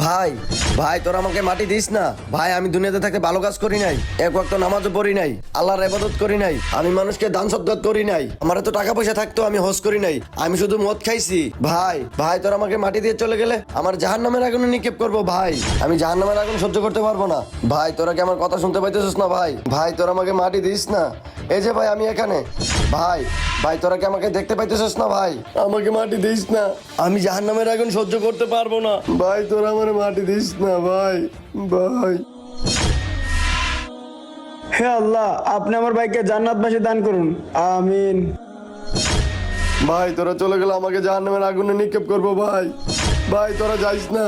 ভাই ভাই তোরা আমাকে মাটি দিস না ভাই। আমি দুনিয়াতে থাকতে ভালো কাজ করি নাই, এক ওয়াক্ত নামাজও পড়ি নাই, আল্লাহর ইবাদত করি নাই, আমি মানুষকে দান সদ্গাত করি নাই, আমার তো টাকা পয়সা থাকতো আমি হজ করি নাই, আমি শুধু মদ খাইছি। ভাই ভাই তোরা আমাকে মাটি দিয়ে চলে গেলে আমার জাহান্নামের আগুনে নিক্ষেপ করবো ভাই। আমি জাহান্নামের আগুন সহ্য করতে পারবো না ভাই। তোরা কি আমার কথা শুনতে পাইতেছিস না ভাই? ভাই তোরা আমাকে মাটি দিস না। এই যে ভাই আমি এখানে। ভাই ভাই তোরা কি আমাকে দেখতে পাইতেছিস না ভাই? আমাকে মাটি দিস না, আমি জাহান্নামের আগুন সহ্য করতে পারবো না ভাই। তোরা আমার মাটি দিস না ভাই। ভাই হে আল্লাহ, আপনি আমার ভাইকে জান্নাতবাসী দান করুন, আমিন। ভাই তোরা চলে গেলে আমাকে জাহান্নামের আগুনে নিক্ষেপ করবো ভাই। ভাই তোরা যাইস না।